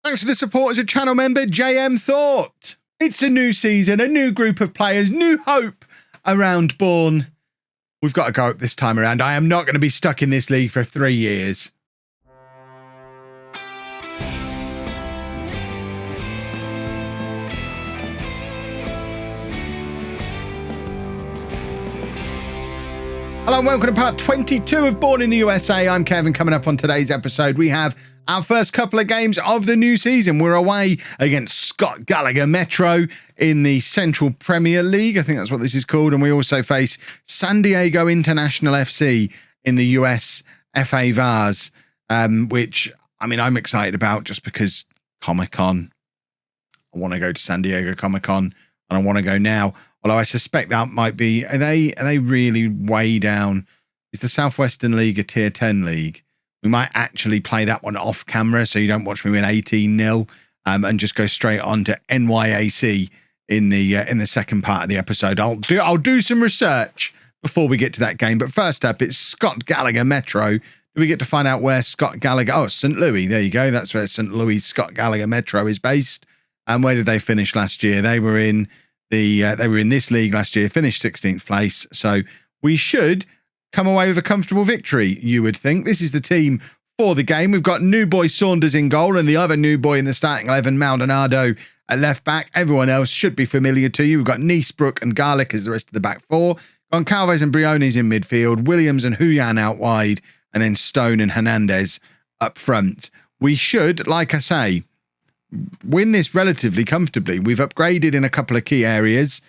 Thanks for the support as a channel member, JM Thought. It's a new season, a new group of players, new hope around Bourne. We've got to go up this time around. I am not going to be stuck in this league for 3 years. Hello and welcome to part 22 of Bourne in the USA. I'm Kevin. Coming up on today's episode, we have our first couple of games of the new season. We're away against Scott Gallagher Metro in the Central Premier League. I think that's what this is called. And we also face San Diego International FC in the US FA Vars, which, I mean, I'm excited about just because Comic-Con. I want to go to San Diego Comic-Con and I want to go now. Although I suspect that might be, are they really way down? Is the Southwestern League a tier 10 league? We might actually play that one off camera so you don't watch me win 18-0 and just go straight on to NYAC in the second part of the episode. I'll do some research before we get to that game. But first up, it's Scott Gallagher Metro. Do we get to find out where Scott Gallagher? Oh, St. Louis. There you go. That's where St. Louis Scott Gallagher Metro is based. And where did they finish last year? They were in this league last year, finished 16th place. So we should come away with a comfortable victory, you would think. This is the team for the game. We've got new boy Saunders in goal and the other new boy in the starting 11, Maldonado at left back. Everyone else should be familiar to you. We've got Nice, Brook and Garlic as the rest of the back four. Goncalves and Briones in midfield, Williams and Huyan out wide, and then Stone and Hernandez up front. We should, like I say, win this relatively comfortably. We've upgraded in a couple of key areas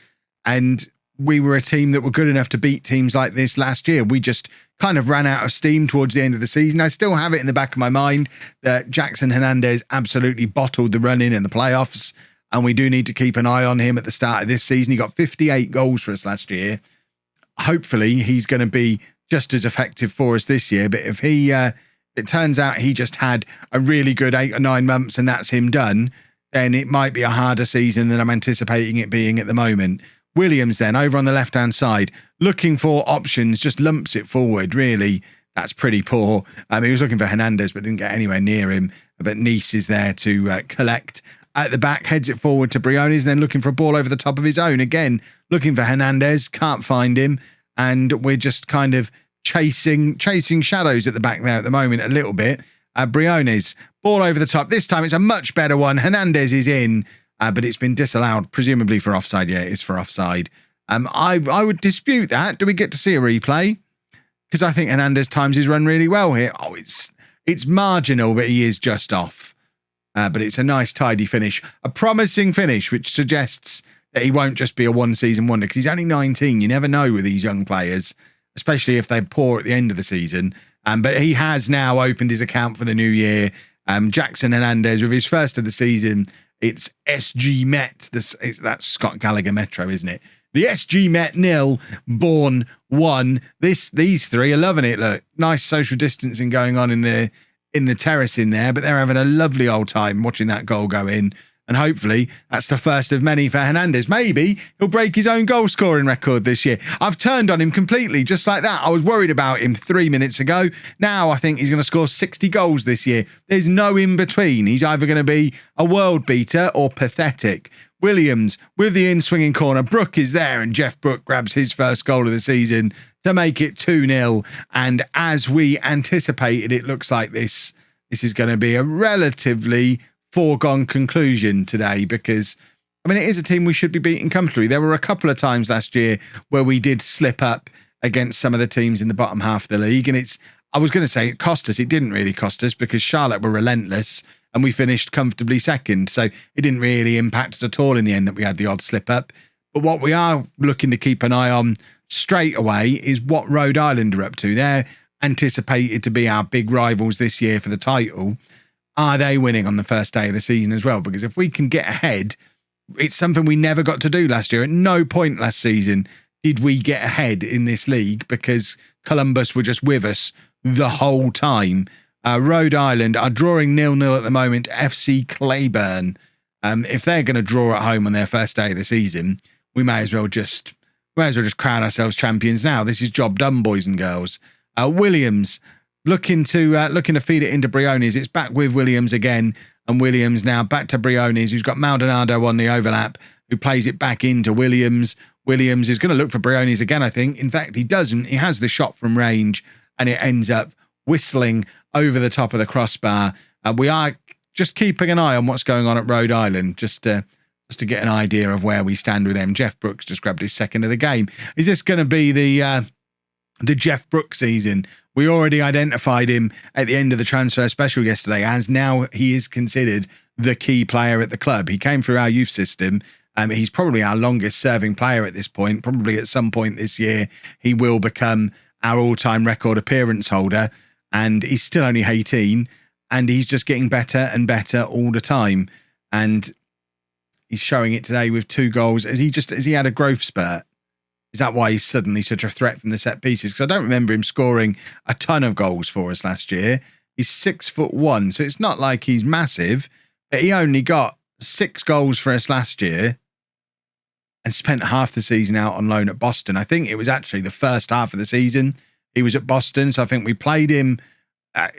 and we were a team that were good enough to beat teams like this last year. We just kind of ran out of steam towards the end of the season. I still have it in the back of my mind that Jackson Hernandez absolutely bottled the run in the playoffs and we do need to keep an eye on him at the start of this season. He got 58 goals for us last year. Hopefully he's going to be just as effective for us this year, but if it turns out he just had a really good 8 or 9 months and that's him done, then it might be a harder season than I'm anticipating it being at the moment. Williams then, over on the left-hand side, looking for options, just lumps it forward, really. That's pretty poor. He was looking for Hernandez but didn't get anywhere near him. But Nice is there to collect at the back, heads it forward to Briones, then looking for a ball over the top of his own. Again, looking for Hernandez, can't find him, and we're just kind of chasing shadows at the back there at the moment a little bit. Briones, ball over the top. This time it's a much better one. Hernandez is in, but it's been disallowed, presumably for offside. Yeah, it is for offside. I would dispute that. Do we get to see a replay? Because I think Hernandez times his run really well here. Oh, it's marginal, but he is just off. But it's a nice, tidy finish. A promising finish, which suggests that he won't just be a one-season wonder, because he's only 19. You never know with these young players, especially if they're poor at the end of the season. But he has now opened his account for the new year. Jackson Hernandez, with his first of the season, it's SG Met. That's Scott Gallagher Metro, isn't it? The SG Met 0, Bourne 1. These three are loving it. Look, nice social distancing going on in the terrace in there, but they're having a lovely old time watching that goal go in. And hopefully that's the first of many for Hernandez. Maybe he'll break his own goal scoring record this year. I've turned on him completely, just like that. I was worried about him 3 minutes ago. Now I think he's going to score 60 goals this year. There's no in between. He's either going to be a world beater or pathetic. Williams with the in-swinging corner. Brook is there and Jeff Brook grabs his first goal of the season to make it 2-0. And as we anticipated, it looks like this is going to be a relatively foregone conclusion today, because I mean it is a team we should be beating comfortably. There were a couple of times last year where we did slip up against some of the teams in the bottom half of the league, and I was going to say it cost us. It didn't really cost us because Charlotte were relentless and we finished comfortably second, so it didn't really impact us at all in the end that we had the odd slip up. But what we are looking to keep an eye on straight away is what Rhode Island are up to. They're anticipated to be our big rivals this year for the title. Are they winning on the first day of the season as well? Because if we can get ahead, it's something we never got to do last year. At no point last season did we get ahead in this league because Columbus were just with us the whole time. Rhode Island are drawing 0-0 at the moment. FC Claiborne. If they're going to draw at home on their first day of the season, we may as well just crown ourselves champions now. This is job done, boys and girls. Williams looking to feed it into Briones. It's back with Williams again. and Williams now back to Briones, who's got Maldonado on the overlap, who plays it back into Williams. Williams is going to look for Briones again, I think. In fact, he doesn't. He has the shot from range, and it ends up whistling over the top of the crossbar. We are just keeping an eye on what's going on at Rhode Island, just to get an idea of where we stand with them. Jeff Brooks just grabbed his second of the game. Is this going to be the Jeff Brooks season? We already identified him at the end of the transfer special yesterday, as now he is considered the key player at the club. He came through our youth system. He's probably our longest serving player at this point. Probably at some point this year, he will become our all-time record appearance holder. And he's still only 18, and he's just getting better and better all the time. And he's showing it today with 2 goals. Has he had a growth spurt? Is that why he's suddenly such a threat from the set pieces? Because I don't remember him scoring a ton of goals for us last year. He's 6'1", so it's not like he's massive, but he only got 6 goals for us last year and spent half the season out on loan at Boston. I think it was actually the first half of the season he was at Boston, so I think we played him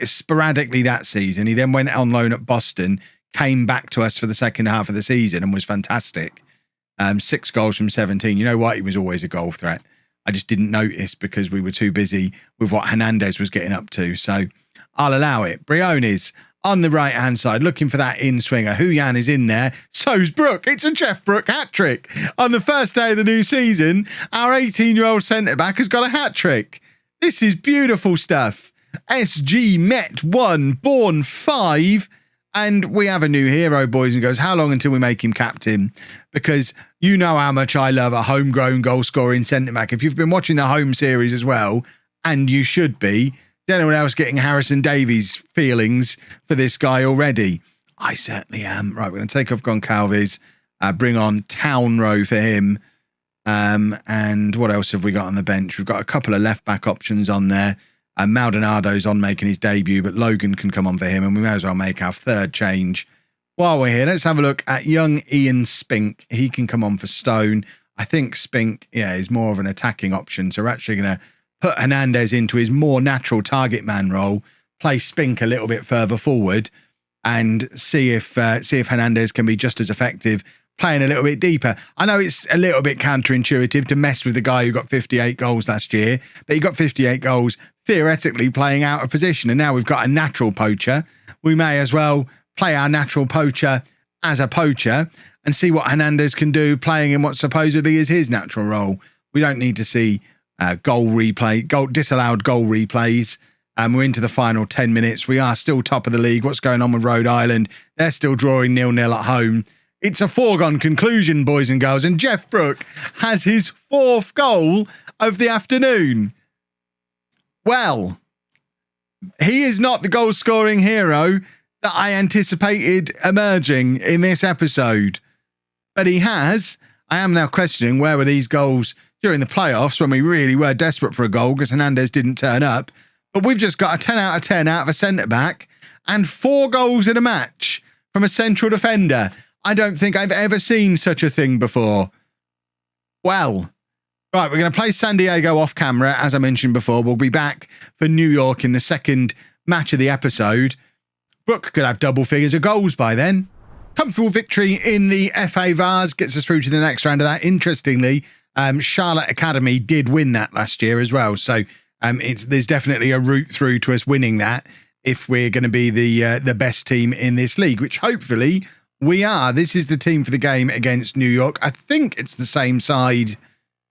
sporadically that season. He then went on loan at Boston, came back to us for the second half of the season and was fantastic. 6 goals from 17. You know what? He was always a goal threat. I just didn't notice because we were too busy with what Hernandez was getting up to. So I'll allow it. Briones on the right-hand side, looking for that in-swinger. Huyan is in there. So's Brook. It's a Jeff Brook hat-trick. On the first day of the new season, our 18-year-old centre-back has got a hat-trick. This is beautiful stuff. SG Met 1, Bourne 5. And we have a new hero, boys and girls. How long until we make him captain? Because you know how much I love a homegrown goal-scoring centre-back. If you've been watching the home series as well, and you should be, is anyone else getting Harrison Davies feelings for this guy already? I certainly am. Right, we're going to take off Goncalves, bring on Townrow for him. And what else have we got on the bench? We've got a couple of left-back options on there. Maldonado's on making his debut, but Logan can come on for him, and we may as well make our third change. While we're here, let's have a look at young Ian Spink. He can come on for Stone. I think Spink, is more of an attacking option, so we're actually going to put Hernandez into his more natural target man role, play Spink a little bit further forward, and see if Hernandez can be just as effective playing a little bit deeper. I know it's a little bit counterintuitive to mess with the guy who got 58 goals last year, but he got 58 goals theoretically playing out of position, and now we've got a natural poacher. We may as well play our natural poacher as a poacher and see what Hernandez can do playing in what supposedly is his natural role. We don't need to see disallowed goal replays. We're into the final 10 minutes. We are still top of the league. What's going on with Rhode Island? They're still drawing 0-0 at home. It's a foregone conclusion, boys and girls, and Jeff Brook has his 4th goal of the afternoon. Well, he is not the goal-scoring hero that I anticipated emerging in this episode. But he has. I am now questioning where were these goals during the playoffs when we really were desperate for a goal because Hernandez didn't turn up. But we've just got a 10 out of 10 out of a centre-back and 4 goals in a match from a central defender. I don't think I've ever seen such a thing before. Well, right, we're going to play San Diego off camera. As I mentioned before, we'll be back for New York in the second match of the episode. Brook could have double figures of goals by then. Comfortable victory in the FA Vars gets us through to the next round of that. Interestingly, Charlotte Academy did win that last year as well. So there's definitely a route through to us winning that if we're going to be the best team in this league, which hopefully we are. This is the team for the game against New York. I think it's the same side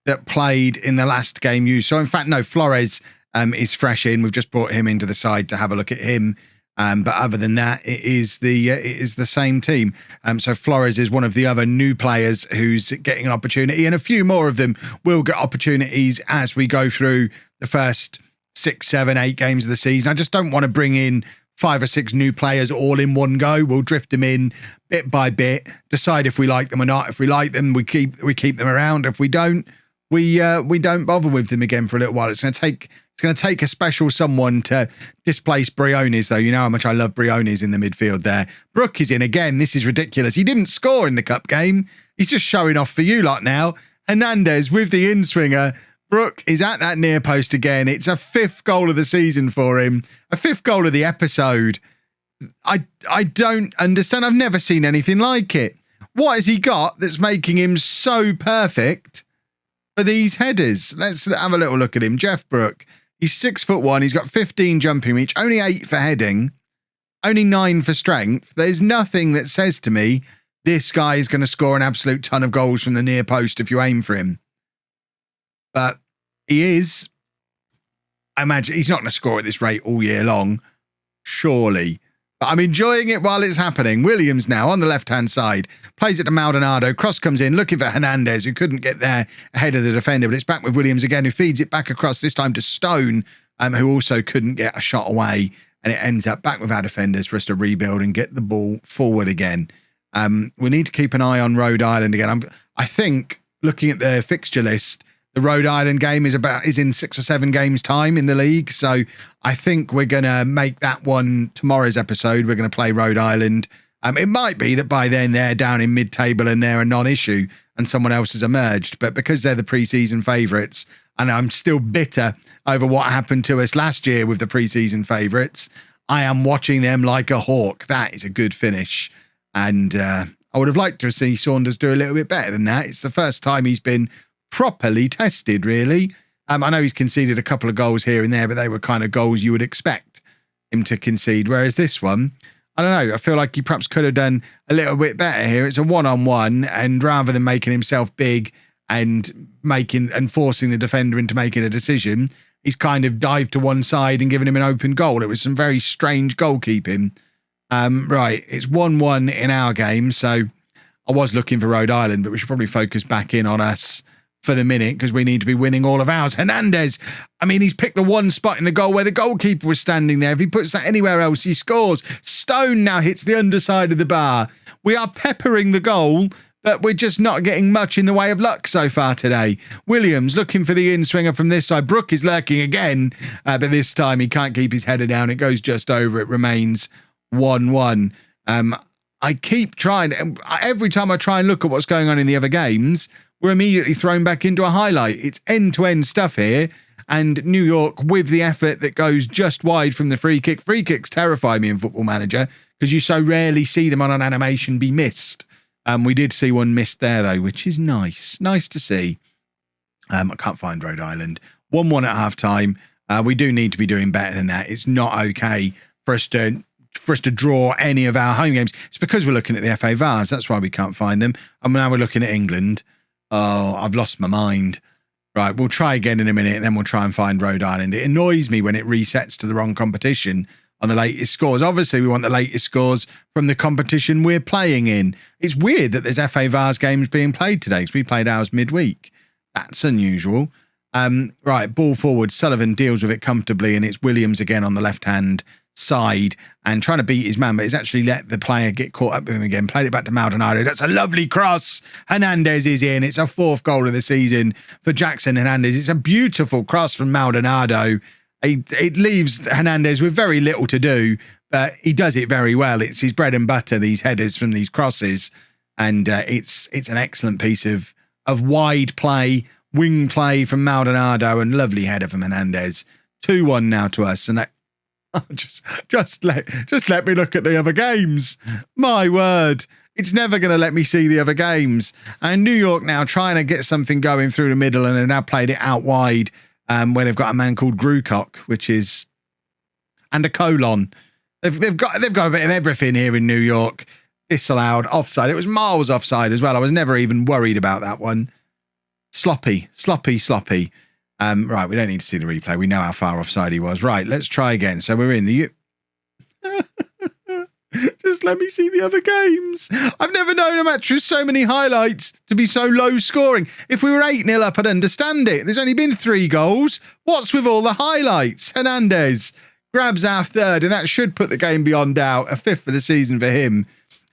that played in the last game you saw. In fact, no, Flores is fresh in. We've just brought him into the side to have a look at him. But other than that, it is the same team. So Flores is one of the other new players who's getting an opportunity, and a few more of them will get opportunities as we go through the first 6, 7, 8 games of the season. I just don't want to bring in 5 or 6 new players all in one go. We'll drift them in bit by bit, decide if we like them or not. If we like them, we keep them around. If we don't, we don't bother with them again for a little while. It's going to take a special someone to displace Briones, though. You know how much I love Briones in the midfield there. Brook is in again. This is ridiculous. He didn't score in the cup game. He's just showing off for you lot now. Hernandez with the in-swinger. Brook is at that near post again. It's a 5th goal of the season for him. A 5th goal of the episode. I don't understand. I've never seen anything like it. What has he got that's making him so perfect for these headers? Let's have a little look at him. Jeff Brook. He's 6'1". He's got 15 jumping reach, only 8 for heading, only 9 for strength. There's nothing that says to me this guy is going to score an absolute ton of goals from the near post if you aim for him. But he is. I imagine he's not going to score at this rate all year long, surely. But I'm enjoying it while it's happening. Williams now on the left-hand side. Plays it to Maldonado. Cross comes in, looking for Hernandez, who couldn't get there ahead of the defender. But it's back with Williams again, who feeds it back across, this time to Stone, who also couldn't get a shot away. And it ends up back with our defenders for us to rebuild and get the ball forward again. We need to keep an eye on Rhode Island again. I think, looking at the fixture list, the Rhode Island game is in 6 or 7 games time in the league. So I think we're going to make that one tomorrow's episode. We're going to play Rhode Island. It might be that by then they're down in mid-table and they're a non-issue and someone else has emerged. But because they're the pre-season favourites, and I'm still bitter over what happened to us last year with the pre-season favourites, I am watching them like a hawk. That is a good finish. And I would have liked to see Saunders do a little bit better than that. It's the first time he's been properly tested, really. I know he's conceded a couple of goals here and there, but they were kind of goals you would expect him to concede. Whereas this one, I don't know, I feel like he perhaps could have done a little bit better here. It's a one-on-one, and rather than making himself big and forcing the defender into making a decision, he's kind of dived to one side and given him an open goal. It was some very strange goalkeeping. Right, it's 1-1 in our game, so I was looking for Rhode Island, but we should probably focus back in on us for the minute because we need to be winning all of ours. Hernandez, I mean, he's picked the one spot in the goal where the goalkeeper was standing there. If he puts that anywhere else, he scores. Stone now hits the underside of the bar. We are peppering the goal, but we're just not getting much in the way of luck so far today. Williams looking for the in-swinger from this side. Brook is lurking again, but this time he can't keep his header down. It goes just over. It remains 1-1. I keep trying. Every time I try and look at what's going on in the other games, we're immediately thrown back into a highlight. It's end-to-end stuff here. And New York, with the effort that goes just wide from the free kick. Free kicks terrify me in Football Manager because you so rarely see them on an animation be missed. We did see one missed there, though, which is nice. Nice to see. I can't find Rhode Island. 1-1 at half-time. We do need to be doing better than that. It's not okay for us to draw any of our home games. It's because we're looking at the FA Vars. That's why we can't find them. And now we're looking at England. Oh, I've lost my mind. Right, we'll try again in a minute, and then we'll try and find Rhode Island. It annoys me when it resets to the wrong competition on the latest scores. Obviously, we want the latest scores from the competition we're playing in. It's weird that there's FA Vars games being played today because we played ours midweek. That's unusual. Right, ball forward. Sullivan deals with it comfortably, and it's Williams again on the left-hand side and trying to beat his man, but he's actually let the player get caught up with him again. Played it back to Maldonado. That's a lovely cross. Hernandez is in. It's a 4th goal of the season for Jackson Hernandez. It's a beautiful cross from Maldonado. It leaves Hernandez with very little to do, but he does it very well. It's his bread and butter, these headers from these crosses, and it's an excellent piece of wide play, wing play from Maldonado, and lovely header from Hernandez. 2-1 now to us, and that just let me look at the other games. My word, it's never going to let me see the other games. And New York now trying to get something going through the middle, and they've now played it out wide where they've got a man called Grucock, and a colon. They've got a bit of everything here in New York. Disallowed, offside. It was miles offside as well. I was never even worried about that one. Sloppy. Right, we don't need to see the replay. We know how far offside he was. Right, let's try again. So we're in the... Just let me see the other games. I've never known a match with so many highlights to be so low scoring. If we were 8-0 up, I'd understand it. There's only been 3 goals. What's with all the highlights? Hernandez grabs our 3rd, and that should put the game beyond doubt. A 5th for the season for him.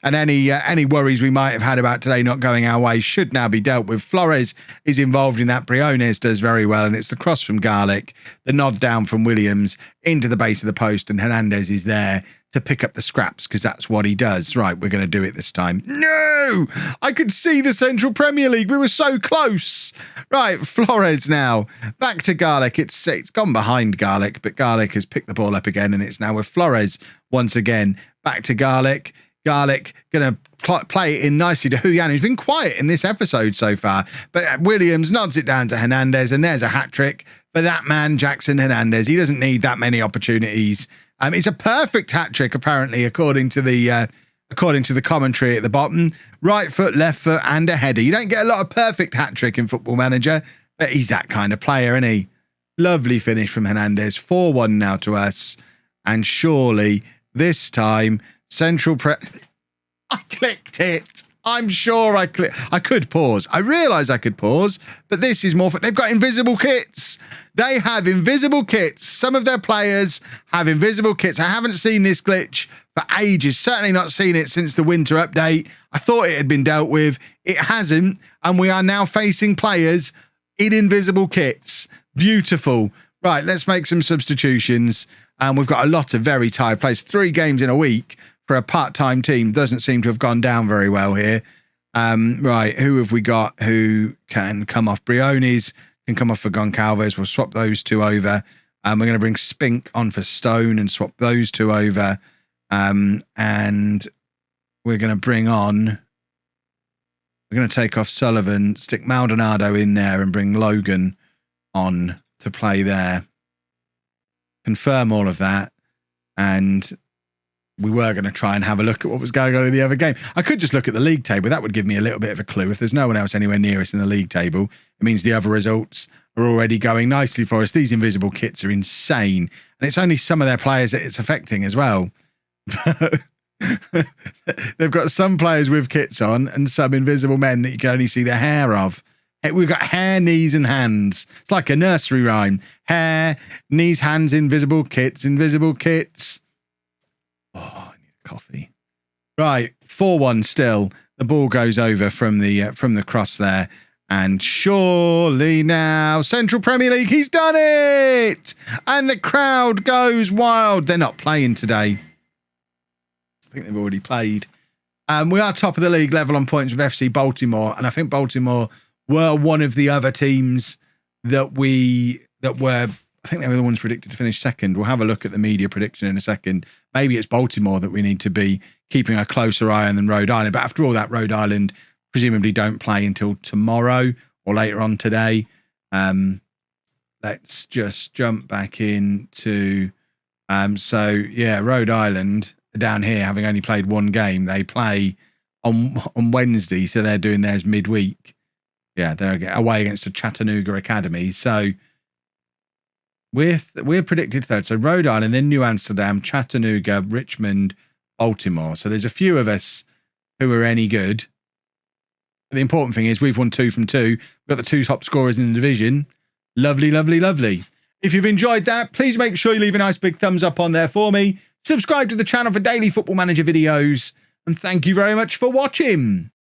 And any worries we might have had about today not going our way should now be dealt with. Flores is involved in that. Briones does very well, and it's the cross from Garlic, the nod down from Williams into the base of the post, and Hernandez is there to pick up the scraps because that's what he does. Right, we're going to do it this time. No! I could see the Central Premier League. We were so close. Right, Flores now. Back to Garlic. It's gone behind Garlic, but Garlic has picked the ball up again, and it's now with Flores once again. back to Garlic. Garlic going to play it in nicely to Huyan, who's been quiet in this episode so far. But Williams nods it down to Hernandez, and there's a hat-trick for that man, Jackson Hernandez. He doesn't need that many opportunities. It's a perfect hat-trick, apparently, according to the commentary at the bottom. Right foot, left foot, and a header. You don't get a lot of perfect hat-trick in Football Manager, but he's that kind of player, isn't he? Lovely finish from Hernandez. 4-1 now to us. And surely, this time, I clicked it. I'm sure I could pause. I realise I could pause, but this is more... They've got invisible kits. They have invisible kits. Some of their players have invisible kits. I haven't seen this glitch for ages. Certainly not seen it since the winter update. I thought it had been dealt with. It hasn't, and we are now facing players in invisible kits. Beautiful. Right, let's make some substitutions. We've got a lot of very tired players. 3 games in a week for a part-time team doesn't seem to have gone down very well here. Right, who have we got who can come off? Briones can come off for Goncalves. We'll swap those 2 over. We're going to bring Spink on for Stone and swap those 2 over. And we're going to bring on... We're going to take off Sullivan, stick Maldonado in there and bring Logan on to play there. Confirm all of that. And we were going to try and have a look at what was going on in the other game. I could just look at the league table. That would give me a little bit of a clue. If there's no one else anywhere near us in the league table, it means the other results are already going nicely for us. These invisible kits are insane. And it's only some of their players that it's affecting as well. They've got some players with kits on and some invisible men that you can only see the hair of. We've got hair, knees and hands. It's like a nursery rhyme. Hair, knees, hands, invisible kits, invisible kits. Oh, I need a coffee. Right, 4-1 still. The ball goes over from the cross there. And surely now, Central Premier League, he's done it! And the crowd goes wild. They're not playing today. I think they've already played. We are top of the league level on points with FC Baltimore. And I think Baltimore were one of the other teams that were, I think they were the ones predicted to finish second. We'll have a look at the media prediction in a second. Maybe it's Baltimore that we need to be keeping a closer eye on than Rhode Island. But after all that, Rhode Island presumably don't play until tomorrow or later on today. Let's just jump back into... so, yeah, Rhode Island are down here, having only played 1 game. They play on Wednesday, so they're doing theirs midweek. Yeah, they're away against the Chattanooga Academy. So we're predicted third. So Rhode Island, then New Amsterdam, Chattanooga, Richmond, Baltimore. So there's a few of us who are any good. The important thing is we've won 2 from 2. We've got the 2 top scorers in the division. Lovely, lovely, lovely. If you've enjoyed that, please make sure you leave a nice big thumbs up on there for me. Subscribe to the channel for daily Football Manager videos. And thank you very much for watching.